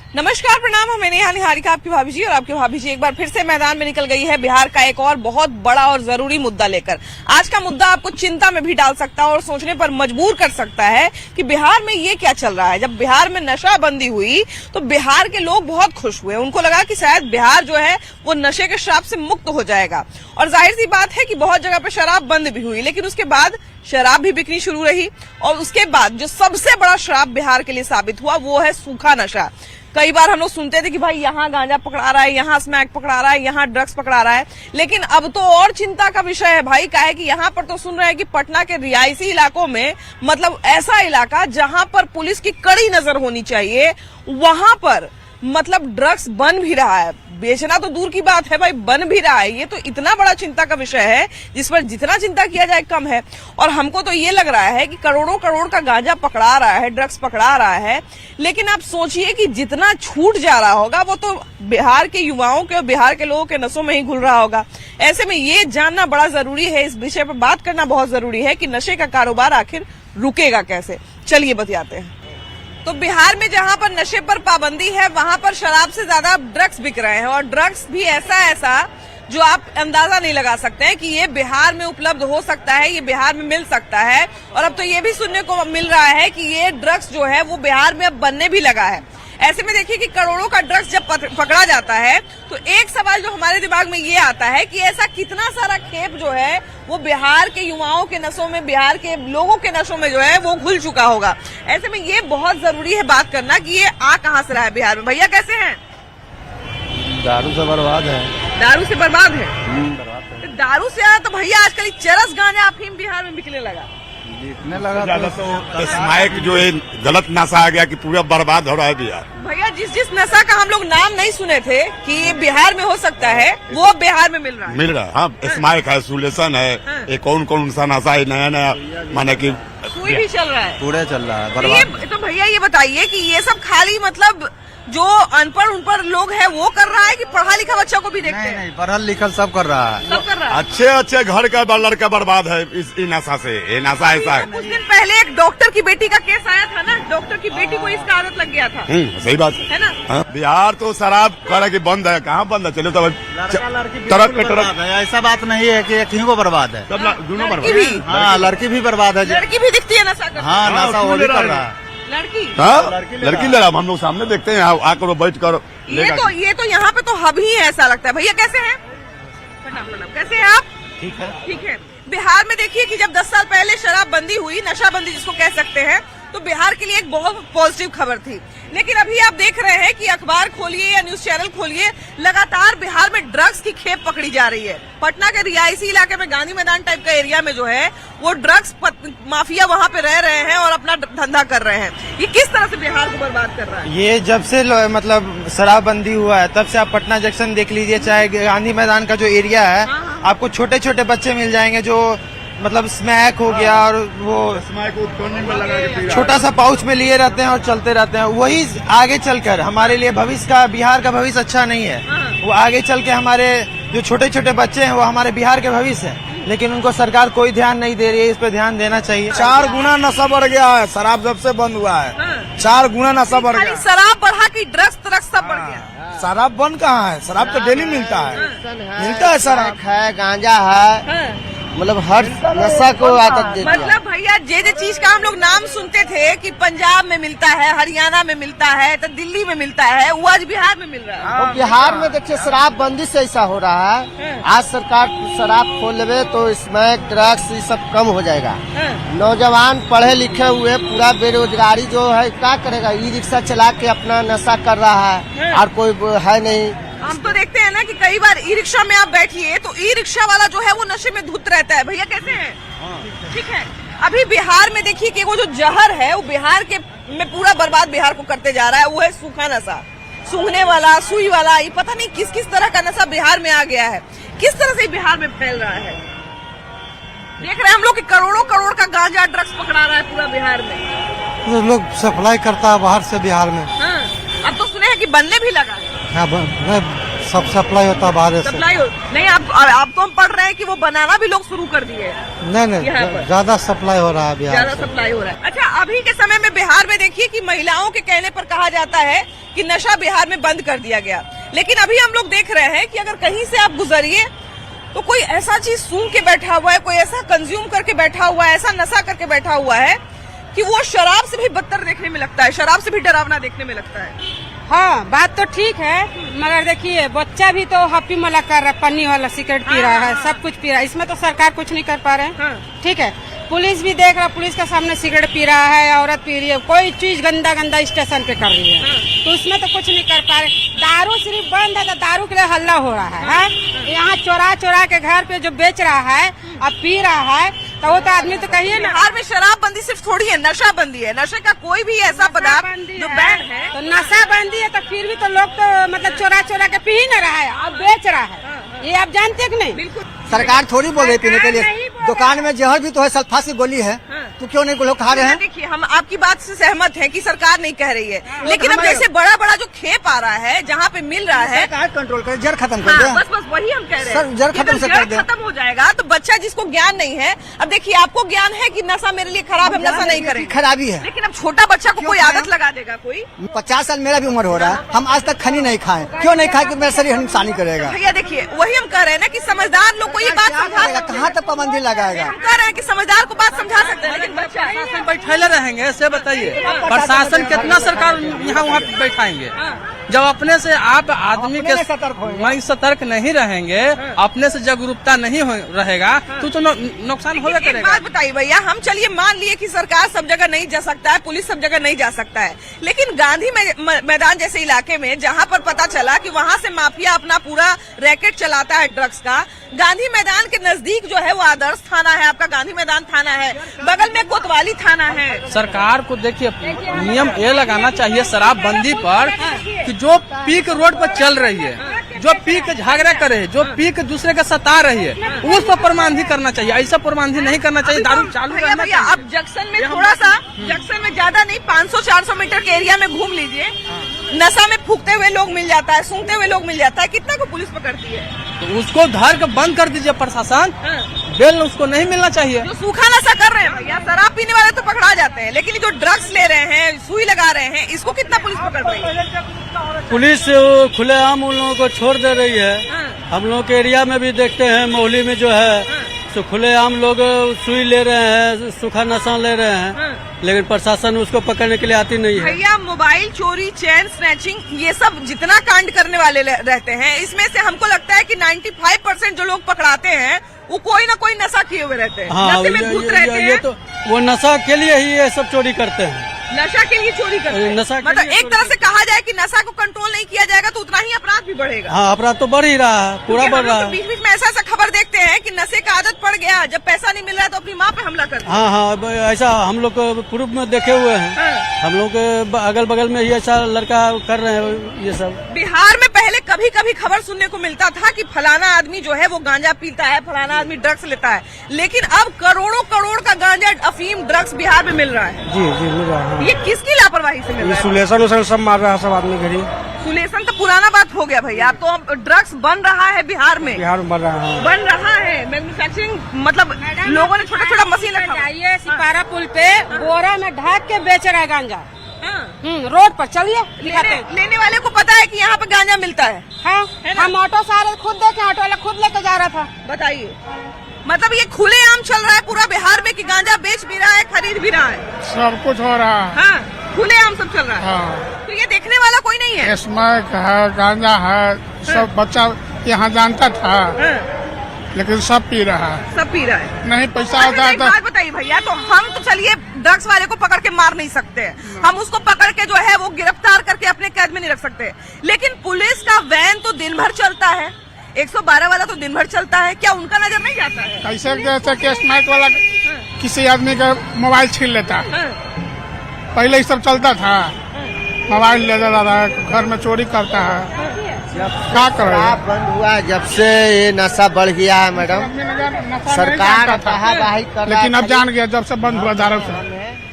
नमस्कार, प्रणाम। मैं निहारिका, आपकी भाभी जी। और आपकी भाभी जी एक बार फिर से मैदान में निकल गई है बिहार का एक और बहुत बड़ा और जरूरी मुद्दा लेकर। आज का मुद्दा आपको चिंता में भी डाल सकता है और सोचने पर मजबूर कर सकता है कि बिहार में ये क्या चल रहा है। जब बिहार में नशाबंदी हुई तो बिहार के लोग बहुत खुश हुए। उनको लगा कि शायद बिहार जो है वो नशे के श्राप से मुक्त हो जाएगा। और जाहिर सी बात है कि बहुत जगह पे शराब बंद भी हुई, लेकिन उसके बाद शराब भी बिकनी शुरू रही। और उसके बाद जो सबसे बड़ा श्राप बिहार के लिए साबित हुआ वो है सूखा नशा। कई बार हम लोग सुनते थे कि भाई यहाँ गांजा पकड़ा रहा है, यहाँ स्मैक पकड़ा रहा है, यहाँ ड्रग्स पकड़ा रहा है, लेकिन अब तो और चिंता का विषय है भाई। क्या है कि यहाँ पर तो सुन रहे हैं कि पटना के रिहायशी इलाकों में, मतलब ऐसा इलाका जहाँ पर पुलिस की कड़ी नजर होनी चाहिए, वहां पर मतलब ड्रग्स बन भी रहा है। बेचना तो दूर की बात है भाई, बन भी रहा है। ये तो इतना बड़ा चिंता का विषय है जिस पर जितना चिंता किया जाए कम है। और हमको तो ये लग रहा है कि करोड़ों करोड़ का गांजा पकड़ा रहा है, ड्रग्स पकड़ा रहा है, लेकिन आप सोचिए कि जितना छूट जा रहा होगा वो तो बिहार के युवाओं के और बिहार के लोगों के नसों में ही घुल रहा होगा। ऐसे में ये जानना बड़ा जरूरी है, इस विषय पर बात करना बहुत जरूरी है कि नशे का कारोबार आखिर रुकेगा कैसे। चलिए बताते हैं। तो बिहार में जहां पर नशे पर पाबंदी है वहां पर शराब से ज्यादा ड्रग्स बिक रहे हैं। और ड्रग्स भी ऐसा जो आप अंदाजा नहीं लगा सकते हैं कि ये बिहार में उपलब्ध हो सकता है, ये बिहार में मिल सकता है। और अब तो ये भी सुनने को मिल रहा है कि ये ड्रग्स जो है वो बिहार में अब बनने भी लगा है। ऐसे में देखिए कि करोड़ों का ड्रग्स जब पकड़ा जाता है तो एक सवाल जो हमारे दिमाग में ये आता है कि ऐसा कितना सारा खेप जो है वो बिहार के युवाओं के नसों में, बिहार के लोगों के नसों में जो है वो घुल चुका होगा। ऐसे में ये बहुत जरूरी है बात करना कि ये आ कहाँ से रहा है बिहार में। भैया कैसे हैं? दारू से बर्बाद है। दारू से बर्बाद है। दारू से आया तो भैया आजकल चरस गांजा अफीम बिहार में बिकने लगा। बिकने लगा ज्यादा तो स्मैक जो है गलत नशा आ गया कि पूरा बर्बाद हो रहा है बिहार। भैया जिस नशा का हम लोग नाम नहीं सुने थे कि ये बिहार में हो सकता है, वो बिहार में मिल रहा है। हाँ, स्मैक है, सुलेशन है, ये कौन सा नशा है नया माने कि सुई भी चल रहा है, पूरे चल रहा है तो बर्बाद। तो भैया ये बताइए कि ये सब खाली मतलब जो अनपढ़ उनपढ़ लोग हैं वो कर रहा है कि पढ़ा लिखा बच्चों को भी देखते हैं? नहीं, पढ़ल लिखल सब कर रहा है। सब कर रहा है। अच्छे घर का लड़का बर्बाद है इस नशा से। ये नशा ऐसा है। कुछ दिन पहले एक डॉक्टर की बेटी का केस आया था ना, डॉक्टर की बेटी को इसका आदत लग गया था। सही बात है ना। हाँ? बिहार तो शराब करा कि बंद है, कहाँ बंद है? चलो तो ट्रक है, ऐसा बात नहीं है कि एक ही को बर्बाद है, दोनों लड़की भी। हाँ लड़की भी बर्बाद है। लड़की भी दिखती है नशा करती। हाँ नशा वो भी कर रहा है। लड़की लड़की ले रहा, हम लोग सामने देखते हैं, आकर बैठ कर। ये तो यहाँ पे तो हब ही है ऐसा लगता है। भैया कैसे हैं? प्रणाम। कैसे हैं आप? ठीक है। बिहार में देखिए कि जब 10 साल पहले शराब बंदी हुई, नशाबंदी जिसको कह सकते हैं, तो बिहार के लिए एक बहुत पॉजिटिव खबर थी। लेकिन अभी आप देख रहे हैं कि अखबार खोलिए या न्यूज चैनल खोलिए, लगातार बिहार में ड्रग्स की खेप पकड़ी जा रही है। पटना के रिहायशी इलाके में, गांधी मैदान टाइप का एरिया में जो है वो ड्रग्स माफिया वहां पे रह रहे हैं और अपना धंधा कर रहे हैं। ये किस तरह से बिहार को बर्बाद कर रहा है? ये जब से मतलब शराबबंदी हुआ है तब से आप पटना जंक्शन देख लीजिए, चाहे गांधी मैदान का जो एरिया है, आपको छोटे छोटे बच्चे मिल जाएंगे जो मतलब स्मैक हो गया और वो छोटा सा पाउच में लिए रहते हैं और चलते रहते हैं। वही आगे चलकर हमारे लिए भविष्य का, बिहार का भविष्य अच्छा नहीं है। वो आगे चल के हमारे जो छोटे छोटे बच्चे हैं वो हमारे बिहार के भविष्य है, लेकिन उनको सरकार कोई ध्यान नहीं दे रही है। इस पे ध्यान देना चाहिए। 4 गुना नशा बढ़ गया है, शराब जब से बंद हुआ है 4 गुना नशा बढ़ गया। शराब बढ़ा की ड्रग्स सब बढ़ गया। शराब बंद कहाँ है? शराब तो डेली मिलता है शराब है, गांजा है, मतलब हर नशा को आदत देती है। मतलब भैया जे चीज का हम लोग नाम सुनते थे कि पंजाब में मिलता है, हरियाणा में मिलता है, तो दिल्ली में मिलता है, वो आज बिहार में मिल रहा है। और बिहार में देखिए शराबबंदी से ऐसा हो रहा है। आज सरकार शराब खोल ले तो स्मैक ड्रग्स ये सब कम हो जाएगा। नौजवान पढ़े लिखे हुए पूरा बेरोजगारी जो है क्या करेगा? ई रिक्शा चला के अपना नशा कर रहा है और कोई है नहीं। हम तो देखते हैं ना कि कई बार ई रिक्शा में आप बैठिए तो ई रिक्शा वाला जो है वो नशे में धुत रहता है। भैया कैसे हैं? ठीक है। अभी बिहार में देखिए कि वो जो जहर है वो बिहार के में पूरा बर्बाद बिहार को करते जा रहा है। वो है सूखा नशा, सूंघने वाला, सुई वाला, ये पता नहीं किस किस तरह का नशा बिहार में आ गया है। किस तरह से बिहार में फैल रहा है देख रहे हैं हम लोग कि करोड़ों करोड़ का गांजा ड्रग्स पकड़ा रहा है पूरा बिहार में। तो लोग सप्लाई करता है बाहर से बिहार में। अब तो सुने हैं कि बनने भी लगा है। हाँ, सब सप्लाई होता है बाहर से। सप्लाई नहीं, अब तो हम पढ़ रहे हैं कि वो बनाना भी लोग शुरू कर दिए। नहीं, ज्यादा सप्लाई हो रहा है बिहार, ज्यादा सप्लाई हो रहा है। अच्छा, अभी के समय में बिहार में देखिए कि महिलाओं के कहने पर कहा जाता है कि नशा बिहार में बंद कर दिया गया, लेकिन अभी हम लोग देख रहे हैं कि अगर कहीं से आप गुजरिए तो कोई ऐसा चीज सूंघ के बैठा हुआ है, कोई ऐसा कंज्यूम करके बैठा हुआ है, ऐसा नशा करके बैठा हुआ है कि वो शराब से भी बदतर देखने में लगता है, शराब से भी डरावना देखने में लगता है। हाँ, बात तो ठीक है, मगर देखिए बच्चा भी तो हप्पी मला कर रहा है, पन्नी वाला सिगरेट पी रहा है, सब कुछ पी रहा है, इसमें तो सरकार कुछ नहीं कर पा रहे हैं। ठीक है, पुलिस भी देख रहा, पुलिस के सामने सिगरेट पी रहा है, औरत पी रही है, कोई चीज गंदा गंदा स्टेशन पे कर रही है, तो उसमें तो कुछ नहीं कर पा रहे। दारू सिर्फ बंद है तो दारू के लिए हल्ला हो रहा है। यहाँ चोरा चोरा के घर पे जो बेच रहा है अब पी रहा है, तो वो तो आदमी तो कहिए ना। बिहार में शराब बंदी सिर्फ थोड़ी है, नशा बंदी है। नशे का कोई भी ऐसा पदार्थ जो बैन है, तो नशा बंदी है, तो फिर भी तो लोग तो मतलब चोरा चोरा के पी ही न रहा है, अब बेच रहा है, ये आप जानते कि नहीं? बिल्कुल सरकार थोड़ी बोल रही पीने के लिए, दुकान में जहर भी तो है, सल्फा की गोली है, तो क्यों नहीं लोग खा रहे हैं? देखिए, हम आपकी बात से सहमत हैं कि सरकार नहीं कह रही है, लेकिन अब जैसे बड़ा बड़ा जो खेप आ रहा है, जहाँ पे मिल रहा है, सरकार कंट्रोल करे, जहर खत्म कर दे। बस वही हम कह रहे सर, हैं। जहर खत्म से कर दे। खत्म हो जाएगा तो बच्चा जिसको ज्ञान नहीं है, अब देखिए आपको ज्ञान है कि नशा मेरे लिए खराब है, नशा नहीं करेंगे, खराबी है, लेकिन अब छोटा बच्चा को कोई आदत लगा देगा कोई। 50 साल मेरा भी उम्र हो रहा है, हम आज तक खनी नहीं खाए, क्यों नहीं खाए? कि मेरा शरीर नुकसानी करेगा। भैया देखिए, वही हम कह रहे हैं ना कि समझदार लोग को ये बात समझा, कहाँ तक पाबंदी लगाएगा? हम कह रहे हैं कि समझदार को बात समझा सकते हैं, लेकिन बच्चा बैठे रहेंगे ऐसे बताइए, प्रशासन कितना सरकार यहाँ वहाँ बैठाएंगे? जब अपने से आप आदमी के वही सतर्क नहीं रहेंगे, अपने से जागरूकता नहीं रहेगा, तो नुकसान होगा एक करेगा। बात बताइए भैया, हम चलिए मान लिए कि सरकार सब जगह नहीं जा सकता है, पुलिस सब जगह नहीं जा सकता है, लेकिन गांधी मैदान जैसे इलाके में जहां पर पता चला कि वहां से माफिया अपना पूरा रैकेट चलाता है ड्रग्स का, गांधी मैदान के नजदीक जो है वो आदर्श थाना है, आपका गांधी मैदान थाना है, बगल में कोतवाली थाना है। सरकार को देखिए नियम ये लगाना चाहिए शराबबंदी पर कि जो पी के रोड पर चल रही है, जो पी के झगड़ा करे, जो पी के दूसरे के सता रही है, उसको प्रमाणित करना चाहिए, ऐसा प्रमाणित नहीं करना चाहिए। दारू चालू भैया रहना भैया, चाहिए। अब जंक्शन में थोड़ा सा, जंक्शन में ज्यादा नहीं, 500-400 मीटर के एरिया में घूम लीजिए, नशा में फूकते हुए लोग मिल जाता है, सूंघते हुए लोग मिल जाता है, कितना को पुलिस पकड़ती है? तो उसको धर के बंद कर दीजिए प्रशासन, बेल उसको नहीं मिलना चाहिए। जो सूखा नशा कर रहे हैं भैया, शराब पीने वाले तो पकड़ा जाते हैं, लेकिन जो ड्रग्स ले रहे हैं, सुई लगा रहे हैं, इसको कितना पुलिस पकड़ रही है? पुलिस खुलेआम उन लोगों को छोड़ दे रही है। हम लोग के एरिया में भी देखते हैं, मोहल्ले में जो है तो खुलेआम लोग सुई ले रहे हैं, सूखा नशा ले रहे हैं, लेकिन प्रशासन उसको पकड़ने के लिए आती नहीं है। भैया मोबाइल चोरी, चेन स्नैचिंग, ये सब जितना कांड करने वाले रहते हैं, इसमें से हमको लगता है कि 95% जो लोग पकड़ाते हैं वो कोई ना कोई नशा किए हुए रहते हैं, हाँ, नशे में धुत रहते ये हैं। तो वो नशा के लिए ही ये सब चोरी करते हैं, नशा के लिए चोरी करते हैं। नशा के मतलब लिए एक तरह से कहा जाए कि नशा को कंट्रोल नहीं किया जाएगा तो उतना ही अपराध भी बढ़ेगा। हाँ, अपराध तो बढ़ ही रहा है, पूरा बढ़ रहा है। बीच बीच में ऐसा खबर देखते हैं कि नशे का आदत पड़ गया, जब पैसा नहीं मिल रहा है तो अपनी माँ पे हमला करते हैं। हाँ हाँ, ऐसा हम लोग प्रूफ में देखे हुए हैं, हम लोग के अगल बगल में ही ऐसा लड़का कर रहे हैं ये सब। बिहार में पहले कभी कभी खबर सुनने को मिलता था कि फलाना आदमी जो है वो गांजा पीता है, फलाना आदमी ड्रग्स लेता है, लेकिन अब करोड़ों करोड़ का गांजा, अफीम, ड्रग्स बिहार में मिल रहा है। जी जी मिल रहा है। ये किसकी लापरवाही से मिल रहा है? सुलेशन सब मार रहा है, सब आदमी घरी सुलेशन तो पुराना बात हो गया भैया, अब तो ड्रग्स बन रहा है बिहार में, बिहार में बढ़ रहा है। बन रहा है मैन्युफैक्चरिंग, मतलब लोगों ने छोटा छोटा मशीन रखा हुआ है। ये सिपारा पुल पे बोरा में ढक के बेच रहा है गांजा, हाँ। रोड पर चलिए दिखाते हैं। लेने वाले को पता है कि यहाँ पे गांजा मिलता है। हाँ, हम ऑटो से आ रहे खुद देखे, ऑटो वाला खुद लेके जा रहा था। बताइए, मतलब ये खुलेआम चल रहा है पूरा बिहार में कि गांजा बेच भी रहा है, खरीद भी रहा है, सब कुछ हो रहा है। हाँ, खुलेआम सब चल रहा है। हाँ, तो ये देखने वाला कोई नहीं है। स्मैक है, गांजा है, सब बच्चा यहाँ जानता था, लेकिन सब पी रहा है। सब पी रहा है। नहीं पैसा अच्छा, होता है एक तो बात बताइए भैया, तो हम तो चलिए ड्रग्स वाले को पकड़ के मार नहीं सकते, हम उसको पकड़ के जो है वो गिरफ्तार करके अपने कैद में नहीं रख सकते, लेकिन पुलिस का वैन तो दिन भर चलता है, 112 वाला तो दिन भर चलता है, क्या उनका नजर नहीं जाता है? कैसे जैसे कि स्मैक वाला किसी आदमी का मोबाइल छीन लेता है, पहले ही सब चलता था, मोबाइल ले जाता था, घर में चोरी करता है, क्या करेगा? बंद हुआ जब से ये नशा बढ़ गया है मैडम, सरकार बाही कर रहा लेकिन अब है। जान गया जब से बंद हुआ दारू से।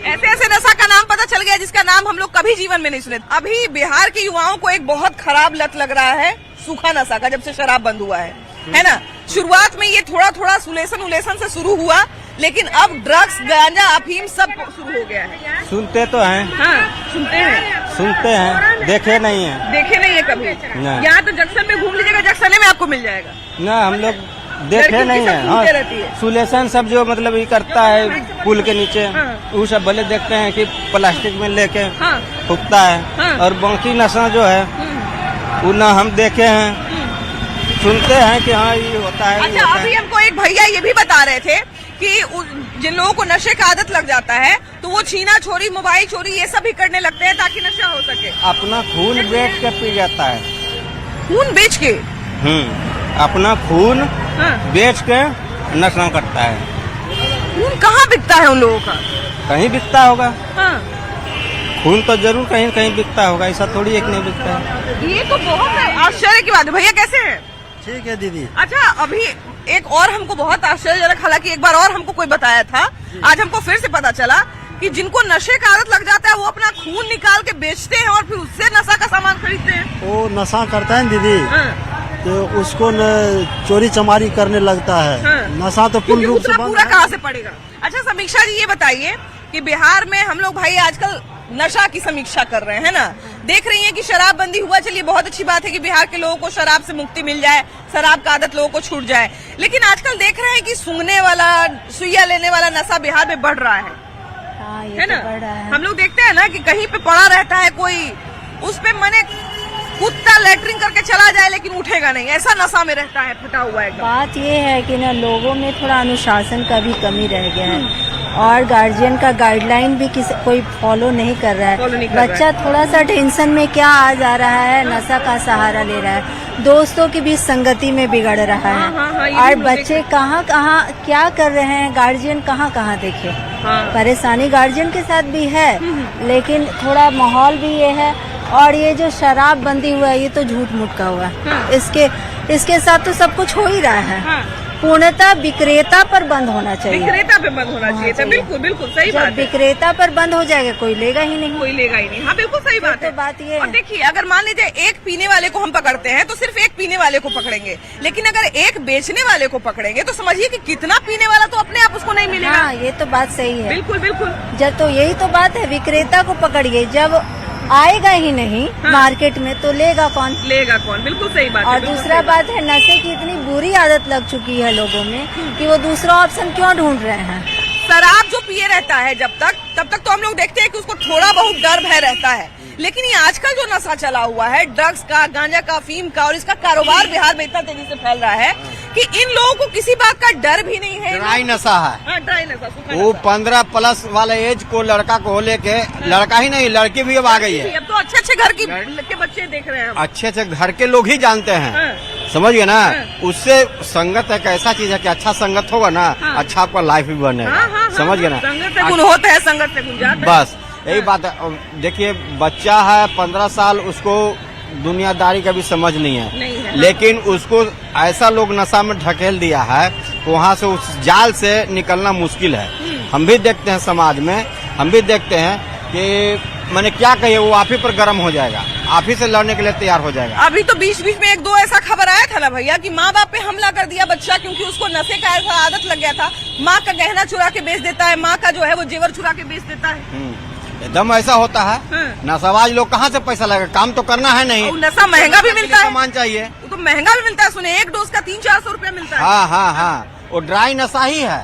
ऐसे ऐसे नशा का नाम पता चल गया जिसका नाम हम लोग कभी जीवन में नहीं सुने। अभी बिहार के युवाओं को एक बहुत खराब लत लग रहा है सूखा नशा का, जब से शराब बंद हुआ है ना। शुरुआत में ये थोड़ा थोड़ा सुलेसन से शुरू हुआ, लेकिन अब ड्रग्स, गांजा, अफीम सब शुरू हो गया है। सुनते तो हैं, हाँ, सुनते हैं। सुनते हैं, देखे नहीं है। देखे नहीं है कभी? नहीं। यहाँ तो जंक्शन में घूम लीजिएगा, जंक्शन में आपको मिल जाएगा। ना हम लोग देखे लड़की नहीं सब है। घूमते रहती है। सुलेशन सब जो मतलब ये करता है पुल के नीचे, वो सब भले देखते हैं कि प्लास्टिक में लेके हाँ। फूकता है, और बाकी नशा जो है वो ना हम देखे हैं, सुनते हैं कि हाँ ये होता है। अच्छा, अभी हमको एक भैया ये भी बता रहे थे कि जिन लोगों को नशे का आदत लग जाता है तो वो छीना छोरी, मोबाइल चोरी ये सब भी करने लगते हैं ताकि नशा हो सके। अपना खून बेच के पी जाता है। खून बेच के? अपना खून हाँ। बेच के नशा करता है। खून कहाँ बिकता है उन लोगों का? कहीं बिकता होगा। हाँ। खून तो जरूर कहीं कहीं बिकता होगा, ऐसा थोड़ी एक नहीं बिकता है। ये तो बहुत आश्चर्य की बात है। भैया कैसे हैं? ठीक है दीदी। अच्छा, अभी एक और हमको बहुत आश्चर्यजनक, हालांकि एक बार और हमको कोई बताया था, आज हमको फिर से पता चला कि जिनको नशे का आदत लग जाता है वो अपना खून निकाल के बेचते हैं और फिर उससे नशा का सामान खरीदते हैं। वो नशा करता है दीदी, तो उसको चोरी चमारी करने लगता है। नशा तो पूर्ण रूप से पूरा कहाँ से पड़ेगा? अच्छा समीक्षा जी, ये बताइए कि बिहार में हम लोग भाई आजकल नशा की समीक्षा कर रहे हैं, है ना? देख रही हैं कि शराब बंदी हुआ, चलिए बहुत अच्छी बात है कि बिहार के लोगों को शराब से मुक्ति मिल जाए, शराब का आदत लोगों को छूट जाए। लेकिन आजकल देख रहे हैं कि सूंघने वाला, सुइया लेने वाला नशा बिहार में बढ़ रहा है। हाँ, ये है ना? तो बढ़ रहा है। हम लोग देखते हैं ना कि कहीं पे पड़ा रहता है कोई, उस पे मने कुत्ता लेटरिंग करके चला जाए लेकिन उठेगा नहीं, ऐसा नशा में रहता है, फटा हुआ है। बात ये है कि ना लोगों में थोड़ा अनुशासन का भी कमी रह गया है और गार्जियन का गाइडलाइन भी कोई फॉलो नहीं कर रहा है। बच्चा थोड़ा सा टेंशन में क्या आ जा रहा है, नशा का सहारा ले रहा है, दोस्तों की भी संगति में बिगड़ रहा है। और बच्चे कहाँ कहाँ क्या कर रहे हैं, गार्जियन कहाँ कहाँ देखे। परेशानी गार्जियन के साथ भी है, लेकिन थोड़ा माहौल भी ये है। और ये जो शराब बंदी हुआ है ये तो झूठ मूठ का हुआ है। इसके साथ तो सब कुछ हो ही रहा है। पूर्णतः विक्रेता पर बंद होना चाहिए। विक्रेता पे बंद होना चाहिए था। बिल्कुल बिल्कुल सही बात है। विक्रेता पर बंद हो जाएगा कोई लेगा ही नहीं। कोई लेगा ही नहीं। हाँ बिल्कुल सही बात है। तो बात ये और देखिए, अगर मान लीजिए एक पीने वाले को हम पकड़ते हैं तो सिर्फ एक पीने वाले को पकड़ेंगे, लेकिन अगर एक बेचने वाले को पकड़ेंगे तो समझिए कि कितना पीने वाला तो अपने आप उसको नहीं मिलेगा। हाँ, ये तो बात सही है। बिल्कुल बिल्कुल। जब तो यही तो बात है, विक्रेता को पकड़िए, जब आएगा ही नहीं मार्केट में तो लेगा कौन? लेगा कौन? बिल्कुल सही बात है। और दूसरा बात है, नशे की इतनी बुरी आदत लग चुकी है लोगों में कि वो दूसरा ऑप्शन क्यों ढूंढ रहे हैं। शराब जो पिए रहता है तब तक तो हम लोग देखते हैं कि उसको थोड़ा बहुत डर भय रहता है, लेकिन ये आजकल जो नशा चला हुआ है ड्रग्स का, गांजा का, अफीम का, और इसका कारोबार बिहार में इतना तेजी से फैल रहा है कि इन लोगों को किसी बात का डर भी नहीं है। ड्राई नशा है। हाँ, ड्राई नशा, सूखा वो नशा। 15 प्लस वाले एज को लड़का को लेके, लड़का ही नहीं लड़की भी अब आ गई है। अब तो अच्छे अच्छे घर के बच्चे देख रहे हैं हम। अच्छे अच्छे घर के लोग ही जानते हैं, समझ गए ना? उससे संगत एक ऐसा चीज है कि अच्छा संगत होगा ना, अच्छा आपका लाइफ भी बनेगा। समझ गए ना? संगत से गुण होता है, संगत से गुण जाता है। बस यही बात है। देखिए, बच्चा है 15 साल, उसको दुनियादारी का भी समझ नहीं है, लेकिन उसको ऐसा लोग नशा में ढकेल दिया है, वहाँ से उस जाल से निकलना मुश्किल है। हम भी देखते हैं समाज में, हम भी देखते हैं कि मैंने क्या कहिए, वो आप ही पर गर्म हो जाएगा, आप ही से लड़ने के लिए तैयार हो जाएगा। अभी तो बीच बीच में एक दो ऐसा खबर आया था ना भैया कि माँ बाप पे हमला कर दिया बच्चा, क्योंकि उसको नशे का ऐसा आदत लग गया था। माँ का गहना चुरा के बेच देता है, माँ का जो है वो जेवर चुरा के बेच देता है। एकदम ऐसा होता है। नशाबाज लोग कहाँ से पैसा लगेगा, काम तो करना है नहीं। नशा महंगा भी मिलता है, सामान चाहिए तो महंगा भी मिलता है। सुने, एक डोज का 300-400 रुपया मिलता है। हाँ हाँ हाँ, वो ड्राई नशा ही है।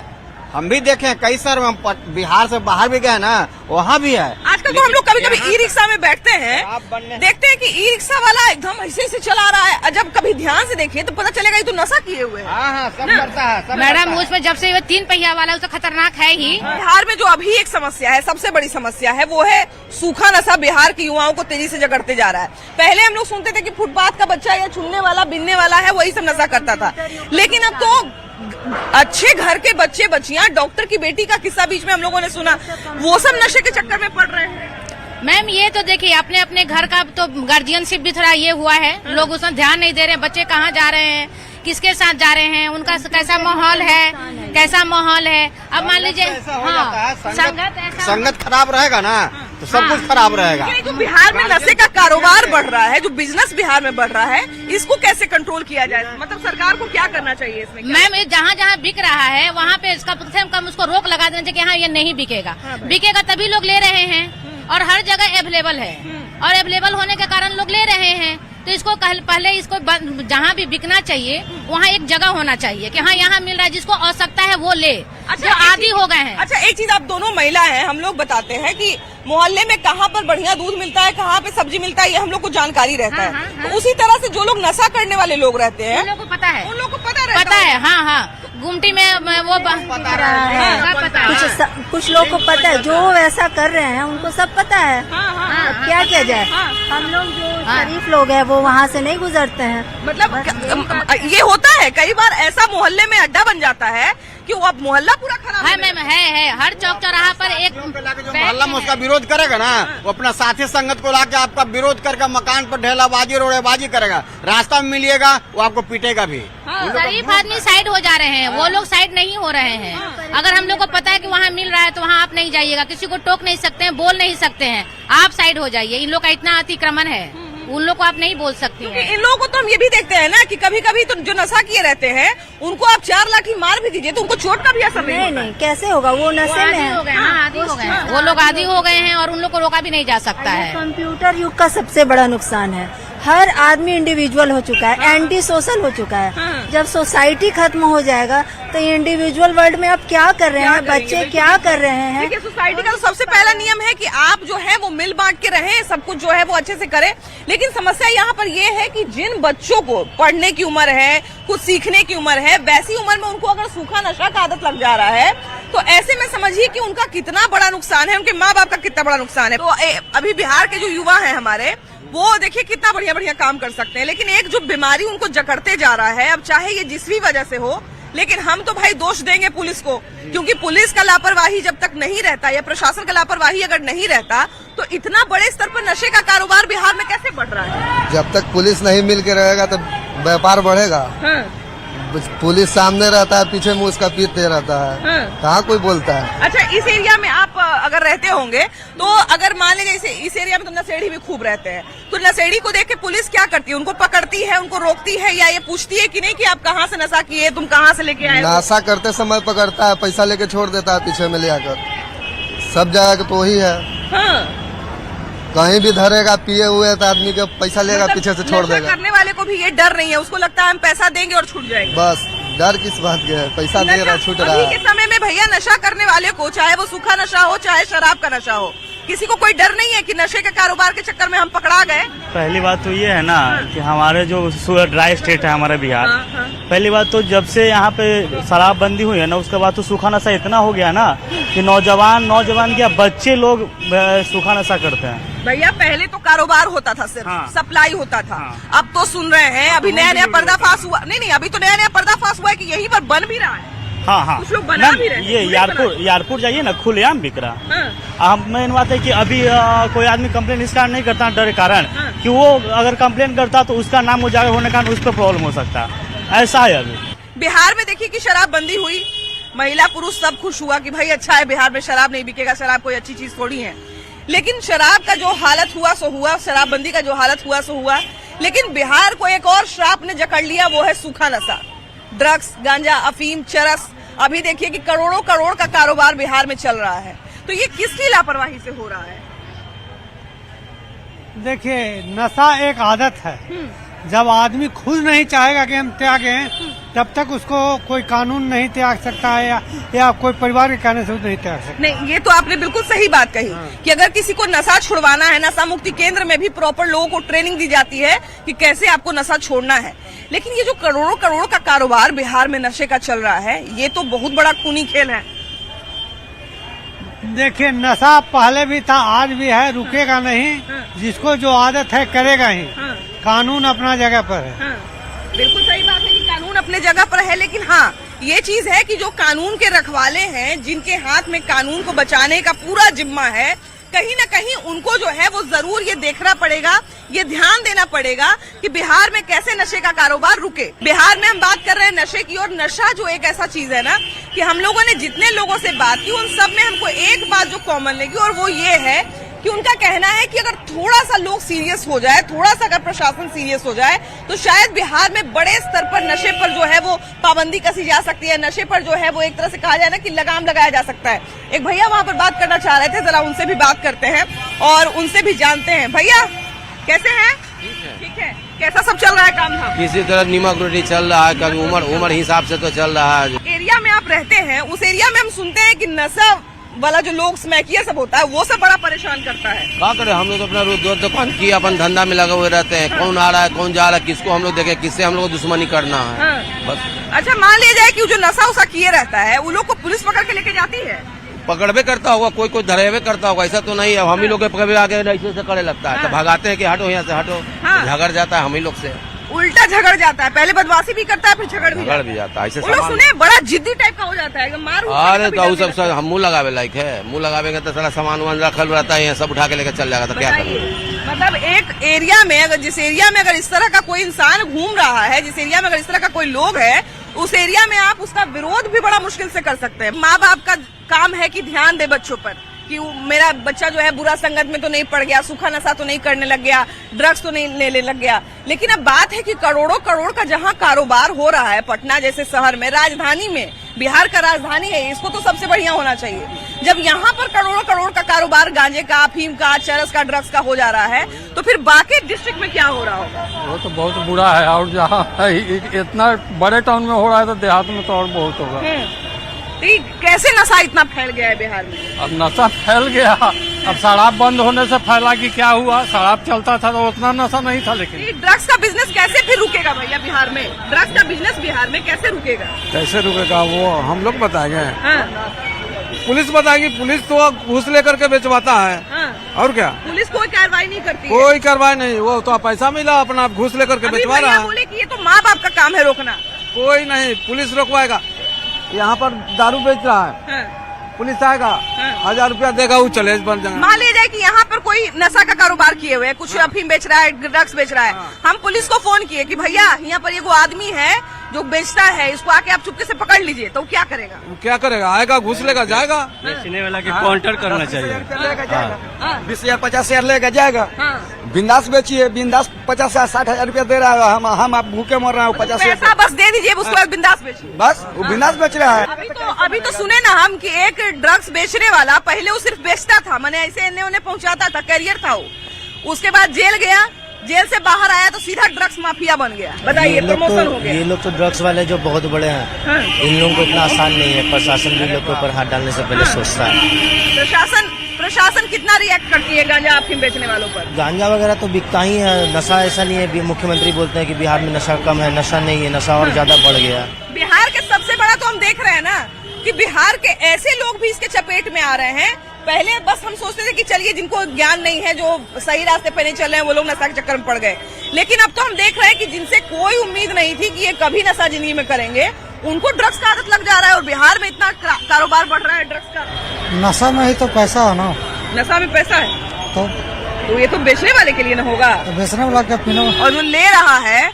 हम भी देखे हैं कई सारे, हम बिहार से बाहर भी गए ना, वहाँ भी है। आजकल तो हम लोग कभी कभी ई रिक्शा में बैठते हैं, देखते हैं कि ई रिक्शा वाला एकदम ऐसे ऐसे चला रहा है, जब कभी ध्यान से देखिए तो पता चलेगा ये तो नशा किए हुए है। हाँ, सब करता है। मैडम, उसमें जब से वो 3 पहिया वाला है, तो खतरनाक है ही। बिहार में जो अभी एक समस्या है, सबसे बड़ी समस्या है, वो है सूखा नशा। बिहार के युवाओं को तेजी से जगड़ते जा रहा है। पहले हम लोग सुनते थे कि फुटपाथ का बच्चा या छूने वाला, बिनने वाला है, वही सब नशा करता था, लेकिन अब तो अच्छे घर के बच्चे बच्चियां, डॉक्टर की बेटी का किस्सा बीच में हम लोगों ने सुना, वो सब नशे के चक्कर में पड़ रहे हैं। मैम, ये तो देखिए, अपने अपने घर का तो गार्जियनशिप भी थोड़ा ये हुआ है, लोग उसमें ध्यान नहीं दे रहे हैं, बच्चे कहाँ जा रहे हैं, किसके साथ जा रहे हैं, उनका कैसा माहौल है। अब मान लीजिए, हाँ, संगत खराब रहेगा ना तो सब कुछ खराब रहेगा। जो बिहार में नशे का कारोबार बढ़ रहा है, जो बिजनेस बिहार में बढ़ रहा है, इसको कैसे कंट्रोल किया जाए? मतलब सरकार को क्या करना चाहिए इसमें? मैम, जहाँ जहाँ बिक रहा है वहाँ पे इसका कम से कम उसको रोक लगा देना चाहिए कि हाँ, ये नहीं बिकेगा। बिकेगा तभी लोग ले रहे हैं, और हर जगह अवेलेबल है। और अवेलेबल होने के कारण लोग ले रहे हैं। तो इसको पहले इसको जहाँ भी बिकना चाहिए वहाँ एक जगह होना चाहिए कि हाँ यहाँ मिल रहा है, जिसको आवश्यकता है वो ले। अच्छा, जो आदी हो गए हैं। अच्छा, एक चीज आप दोनों महिला हैं, हम लोग बताते हैं कि मोहल्ले में कहाँ पर बढ़िया दूध मिलता है, कहाँ पे सब्जी मिलता है, ये हम लोग को जानकारी रहता है। तो उसी तरह से जो लोग नशा करने वाले लोग रहते हैं, उन लोगों को पता है, उन लोगों को पता रहता पता है। हाँ हाँ, गुमटी में वो पता है। कुछ लोग को पता है, जो वैसा कर रहे हैं उनको सब पता है। क्या किया जाए, हम लोग जो शरीफ लोग हैं वो वहाँ से नहीं गुजरते हैं। मतलब ये होता है कई बार ऐसा मोहल्ले में अड्डा बन जाता है कि वो अब मोहल्ला पूरा खराब है। मैम है हर चौक चौराहा पर एक जो मोहल्ला में उसका विरोध करेगा ना, वो अपना साथी संगत को लाके आपका विरोध करके मकान पर ढेलाबाजी रोड़ेबाजी करेगा, रास्ता में मिलिएगा वो आपको पीटेगा भी। शरीफ आदमी साइड हो जा रहे हैं, वो लोग साइड नहीं हो रहे हैं। अगर हम लोग को पता है कि वहाँ मिल रहा है तो वहाँ आप नहीं जाइएगा, किसी को टोक नहीं सकते हैं, बोल नहीं सकते हैं, आप साइड हो जाइए। इन लोग का इतना अतिक्रमण है, उन लोग को आप नहीं बोल सकती हैं। इन लोगों को तो हम ये भी देखते हैं ना कि कभी कभी तो जो नशा किए रहते हैं उनको आप 4 लाठी मार भी दीजिए तो उनको चोट का भी असर नहीं, कैसे होगा, वो नशे में है। आदी हो गए हैं, वो लोग आदी हो गए हैं और उन लोग को रोका भी नहीं जा सकता है। कंप्यूटर युग का सबसे बड़ा नुकसान है, हर आदमी इंडिविजुअल हो चुका है, एंटी सोशल हो चुका है। जब सोसाइटी खत्म हो जाएगा तो इंडिविजुअल वर्ल्ड में आप क्या कर रहे हैं, बच्चे क्या कर रहे हैं। देखिए, सोसाइटी का तो सबसे पहला नियम है कि आप जो है वो मिल बांट के रहें, सब कुछ जो है वो अच्छे से करें। लेकिन समस्या यहाँ पर ये है कि जिन बच्चों को पढ़ने की उम्र है, कुछ सीखने की उम्र है, वैसी उम्र में उनको अगर सूखा नशा का आदत लग जा रहा है तो ऐसे में समझिए कि उनका कितना बड़ा नुकसान है, उनके माँ बाप का कितना बड़ा नुकसान है। तो अभी बिहार के जो युवा है हमारे, वो देखिए कितना बढ़िया बढ़िया काम कर सकते हैं, लेकिन एक जो बीमारी उनको जकड़ते जा रहा है, अब चाहे ये जिस भी वजह से हो, लेकिन हम तो भाई दोष देंगे पुलिस को, क्योंकि पुलिस का लापरवाही जब तक नहीं रहता या प्रशासन का लापरवाही अगर नहीं रहता तो इतना बड़े स्तर पर नशे का कारोबार बिहार में कैसे बढ़ रहा है। जब तक पुलिस नहीं मिल के रहेगा तो व्यापार बढ़ेगा। पुलिस सामने रहता है, पीछे मुंह उसका पीटते रहता है, कहाँ कोई बोलता है। अच्छा, इस एरिया में आप अगर रहते होंगे तो अगर मान लीजिए इस एरिया में तो नशेड़ी भी खूब रहते हैं, तो नशेड़ी को देख के पुलिस क्या करती है, उनको पकड़ती है, उनको रोकती है या ये पूछती है कि नहीं कि आप कहाँ से नशा किए, तुम कहाँ से लेके आए? नशा करते समय पकड़ता है, पैसा लेके छोड़ देता है पीछे में ले आकर। सब जगह तो वही है। कहीं भी धरेगा पिए हुए तो आदमी के पैसा लेगा, मतलब पीछे से छोड़ देगा। करने वाले को भी ये डर नहीं है, उसको लगता है हम पैसा देंगे और छूट जाएंगे। बस डर किस बात के है, पैसा दे रहा छूट रहा है। अभी के समय में भैया नशा करने वाले को, चाहे वो सूखा नशा हो चाहे शराब का नशा हो, किसी को कोई डर नहीं है कि नशे के कारोबार के चक्कर में हम पकड़ा गए। पहली बात तो ये है ना कि हमारे जो ड्राई स्टेट है हमारा बिहार, पहली बात तो जब से यहाँ पे शराबबंदी हुई है ना, उसके बाद तो सूखा नशा इतना हो गया ना कि नौजवान क्या बच्चे लोग सूखा नशा करते हैं। भैया पहले तो कारोबार होता था, सिर्फ सप्लाई होता था। अब तो सुन रहे हैं, अभी नया नया पर्दाफाश हुआ, नहीं अभी तो नया नया पर्दाफाश हुआ है कि यहीं पर बन भी रहा है। हाँ कुछ लोग बना भी रहे हैं। ये यारपुर जाइए ना, खुलेआम बिक रहा। मेन बात है कि अभी कोई आदमी कंप्लेन इस कारण नहीं करता, डर के कारण कि वो अगर कंप्लेन करता तो उसका नाम उजागर होने के कारण उस पर प्रॉब्लम हो सकता है। ऐसा है अभी बिहार में। देखिए कि शराबबंदी हुई, महिला पुरुष सब खुश हुआ कि भाई अच्छा है, बिहार में शराब नहीं बिकेगा, शराब कोई अच्छी चीज थोड़ी है। लेकिन शराब का जो हालत हुआ सो हुआ, शराबबंदी का जो हालत हुआ सो हुआ। लेकिन बिहार को एक और श्राप ने जकड़ लिया, वो है सूखा नशा, ड्रग्स, गांजा, अफीम, चरस। अभी देखिए कि करोड़ों करोड़ का कारोबार बिहार में चल रहा है। तो ये किसकी लापरवाही से हो रहा है? देखिए, नशा एक आदत है। जब आदमी खुद नहीं चाहेगा कि हम त्यागें, तब तक उसको कोई कानून नहीं त्याग सकता है या कोई परिवार के कहने से नहीं त्याग सकता। नहीं, ये तो आपने बिल्कुल सही बात कही कि अगर किसी को नशा छुड़वाना है, नशा मुक्ति केंद्र में भी प्रॉपर लोगों को ट्रेनिंग दी जाती है कि कैसे आपको नशा छोड़ना है। लेकिन ये जो करोड़ों करोड़ का कारोबार बिहार में नशे का चल रहा है, ये तो बहुत बड़ा खूनी खेल है। देखिए, नशा पहले भी था, आज भी है, रुकेगा नहीं। जिसको जो आदत है करेगा ही। कानून अपना जगह पर है। बिल्कुल सही बात है कि कानून अपने जगह पर है, लेकिन हाँ ये चीज है कि जो कानून के रखवाले हैं, जिनके हाथ में कानून को बचाने का पूरा जिम्मा है, कहीं न कहीं उनको जो है वो जरूर ये देखना पड़ेगा, ये ध्यान देना पड़ेगा कि बिहार में कैसे नशे का कारोबार रुके। बिहार में हम बात कर रहे हैं नशे की, और नशा जो एक ऐसा चीज है ना कि हम लोगों ने जितने लोगों से बात की उन सब में हमको एक बात जो कॉमन लगी, और वो ये है कि उनका कहना है कि अगर थोड़ा सा लोग सीरियस हो जाए, थोड़ा सा अगर प्रशासन सीरियस हो जाए तो शायद बिहार में बड़े स्तर पर नशे पर जो है वो पाबंदी कसी जा सकती है, नशे पर जो है वो एक तरह से कहा जाए ना कि लगाम लगाया जा सकता है। एक भैया वहाँ पर बात करना चाह रहे थे, जरा उनसे भी बात करते हैं और उनसे भी जानते हैं। भैया कैसे हैं? ठीक है। कैसा सब चल रहा है काम धाम? किसी तरह नीमक रोटी चल रहा है, कभी उम्र हिसाब से तो चल रहा है। एरिया में आप रहते हैं, उस एरिया में हम सुनते हैं कि नशा वाला जो लोग स्मैकिया सब होता है वो सब बड़ा परेशान करता है। क्या करे, हम लोग अपना रोज दुकान की अपन धंधा में लगे हुए रहते हैं। कौन आ रहा है कौन जा रहा है किसको हम लोग देखे, किससे हम लोग को दुश्मनी करना है। बस। अच्छा मान लिया जाए कि जो नशा उसा किए रहता है वो लोग को पुलिस पकड़ के लेके जाती है? पकड़वे करता होगा, कोई धरेवे करता होगा, ऐसा तो नहीं है। हम ही लोग कभी आगे ऐसे से करे लगता है तो भगाते हैं कि हटो यहाँ से हटो, झगड़ जाता है हम ही लोग से। उल्टा झगड़ जाता है, पहले बदमाशी भी करता है फिर झगड़ भी जाता है। ऐसे वो लोग सुने बड़ा जिद्दी टाइप का हो जाता है, मार। अरे तो सब हम मुँह लगावे लायक है, मुँह लगावेंगे तो सारा सामान वान रखल रहता है, सब उठा के लेकर चल जाएगा तो क्या करेंगे। मतलब एक एरिया में अगर जिस एरिया में अगर इस तरह का कोई इंसान घूम रहा है, जिस एरिया में अगर इस तरह का कोई लोग है, उस एरिया में आप उसका विरोध भी बड़ा मुश्किल से कर सकते हैं। माँ बाप का काम है कि ध्यान दे बच्चों पर कि मेरा बच्चा जो है बुरा संगत में तो नहीं पड़ गया, सूखा नशा तो नहीं करने लग गया, ड्रग्स तो नहीं लेने लग गया। लेकिन अब बात है कि करोड़ों करोड़ का जहाँ कारोबार हो रहा है पटना जैसे शहर में, राजधानी में, बिहार का राजधानी है, इसको तो सबसे बढ़िया होना चाहिए। जब यहाँ पर करोड़ों करोड़ का कारोबार गांजे का, अफीम का, चरस का, ड्रग्स का हो जा रहा है तो फिर बाकी डिस्ट्रिक्ट में क्या हो रहा होगा? वो तो बहुत बुरा है। और जहाँ इतना बड़े टाउन में हो रहा है तो देहात में तो और बहुत होगा। कैसे नशा इतना फैल गया है बिहार में? अब नशा फैल गया, अब शराब बंद होने से फैला कि क्या हुआ? शराब चलता था तो उतना नशा नहीं था, लेकिन ड्रग्स का बिजनेस कैसे फिर रुकेगा भैया बिहार में? ड्रग्स का बिजनेस बिहार में कैसे रुकेगा? कैसे रुकेगा वो हम लोग बताएंगे। पुलिस बताएगी, पुलिस तो घूस लेकर के बेचवाता है। और क्या? पुलिस कोई कार्रवाई नहीं करती है? कोई कार्रवाई नहीं, वो तो पैसा मिला अपना घूस लेकर के बेचवा रहा है। बोले कि ये तो माँ बाप का काम है रोकना। कोई नहीं, पुलिस रोकवाएगा। यहाँ पर दारू बेच रहा है, पुलिस आएगा, 1000 रुपया देगा, वो चले बन जाएगा। मान लीजिए कि यहाँ पर कोई नशा का कारोबार किए हुए, कुछ अफीम बेच रहा है, ड्रग्स बेच रहा है, हम पुलिस को फोन किए कि भैया यहाँ पर ये वो आदमी है जो बेचता है, इसको आके आप चुपके से पकड़ लीजिए, तो क्या करेगा? क्या करेगा? आएगा, घूस लेगा, जाएगा। बेचने वाला के काउंटर करना चाहिए। 20,000 50,000 लेकर जाएगा। बिंदास बेचिए, बिंदास 50,000-60,000 रुपया दे रहा है। हम आप भूखे मर रहे हैं, 50,000 पैसा बस दे दीजिए, उसके बाद बिंदास बेचिए। बस वो बिंदास बेच रहा है। अभी तो सुने ना हम कि एक ड्रग्स बेचने वाला पहले वो सिर्फ बेचता था, मैंने ऐसे इन्हें उन्हें पहुंचाता था, करियर था वो। उसके बाद जेल गया, जेल से बाहर आया तो सीधा ड्रग्स माफिया बन गया। बताइए, प्रमोशन हो गया। ये लोग तो ड्रग्स वाले जो बहुत बड़े हैं, इन लोगों को इतना आसान नहीं है। प्रशासन भी लोग के ऊपर हाथ डालने से पहले सोचता है। प्रशासन कितना रिएक्ट करती है गांजा अफीम बेचने वालों पर? गांजा वगैरह तो बिकता ही है, नशा ऐसा नहीं है। मुख्यमंत्री बोलते हैं कि बिहार में नशा कम है, नशा नहीं है, नशा और ज्यादा बढ़ गया। बिहार के सबसे बड़ा तो हम देख रहे हैं ना कि बिहार के ऐसे लोग भी इसके चपेट में आ रहे हैं। पहले बस हम सोचते थे कि चलिए जिनको ज्ञान नहीं है, जो सही रास्ते पे नहीं चल रहे हैं, वो लोग नशा के चक्कर में पड़ गए। लेकिन अब तो हम देख रहे हैं कि जिनसे कोई उम्मीद नहीं थी कि ये कभी नशा जिंदगी में करेंगे, उनको ड्रग्स का आदत लग जा रहा है और बिहार में इतना कारोबार बढ़ रहा है ड्रग्स का। नशा में ही तो पैसा है ना। नशा में पैसा है तो ये तो बेचने वाले के लिए ना होगा, तो बेचने वाला क्या पीना। और जो ले रहा है,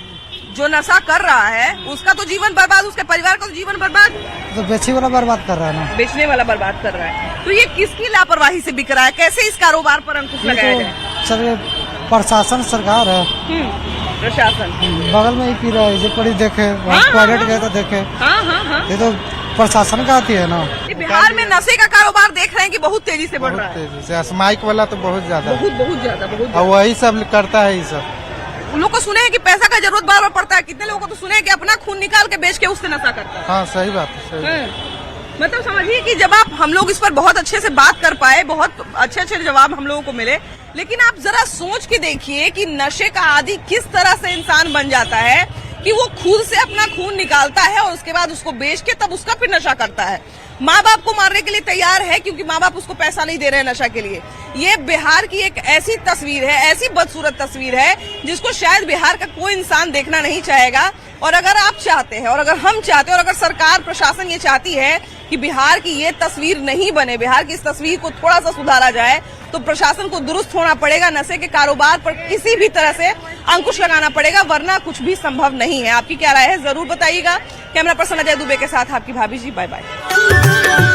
जो नशा कर रहा है, उसका तो जीवन बर्बाद, उसके परिवार का तो जीवन बर्बाद। तो बेचने वाला बर्बाद कर रहा है ना, बेचने वाला बर्बाद कर रहा है। तो ये किसकी लापरवाही से बिक रहा है? कैसे इस कारोबार पर अंकुश लगाया जाए? सर प्रशासन सरकार है, प्रशासन बगल में ही पी रहा है, जो पड़ी देखे, टॉयलेट गए तो देखे। ये तो प्रशासन का आती है ना। बिहार में नशे का कारोबार देख रहे हैं कि बहुत तेजी से बढ़ रहा है। स्माइक वाला तो बहुत ज्यादा, बहुत ज्यादा। और वही सब करता है। ये सब उन लोग को सुने हैं कि पैसा का जरूरत बार बार पड़ता है। कितने लोगों को तो सुने हैं कि अपना खून निकाल के बेच के उससे नशा करता है। हाँ सही बात है, मतलब समझिए कि जब आप हम लोग इस पर बहुत अच्छे से बात कर पाए, बहुत अच्छे अच्छे जवाब हम लोगों को मिले, लेकिन आप जरा सोच के देखिए कि नशे का आदी किस तरह से इंसान बन जाता है कि वो खुद से अपना खून निकालता है और उसके बाद उसको बेच के तब उसका फिर नशा करता है। माँ बाप को मारने के लिए तैयार है क्योंकि माँ बाप उसको पैसा नहीं दे रहे हैं नशा के लिए। ये बिहार की एक ऐसी तस्वीर है, ऐसी बदसूरत तस्वीर है जिसको शायद बिहार का कोई इंसान देखना नहीं चाहेगा। और अगर आप चाहते हैं, और अगर हम चाहते हैं, और अगर सरकार प्रशासन ये चाहती है कि बिहार की ये तस्वीर नहीं बने, बिहार की इस तस्वीर को थोड़ा सा सुधारा जाए, तो प्रशासन को दुरुस्त होना पड़ेगा। नशे के कारोबार पर किसी भी तरह से अंकुश लगाना पड़ेगा, वरना कुछ भी संभव नहीं है। आपकी क्या राय है, जरूर बताइएगा। कैमरा पर्सन अजय दुबे के साथ आपकी भाभी जी, बाय बाय।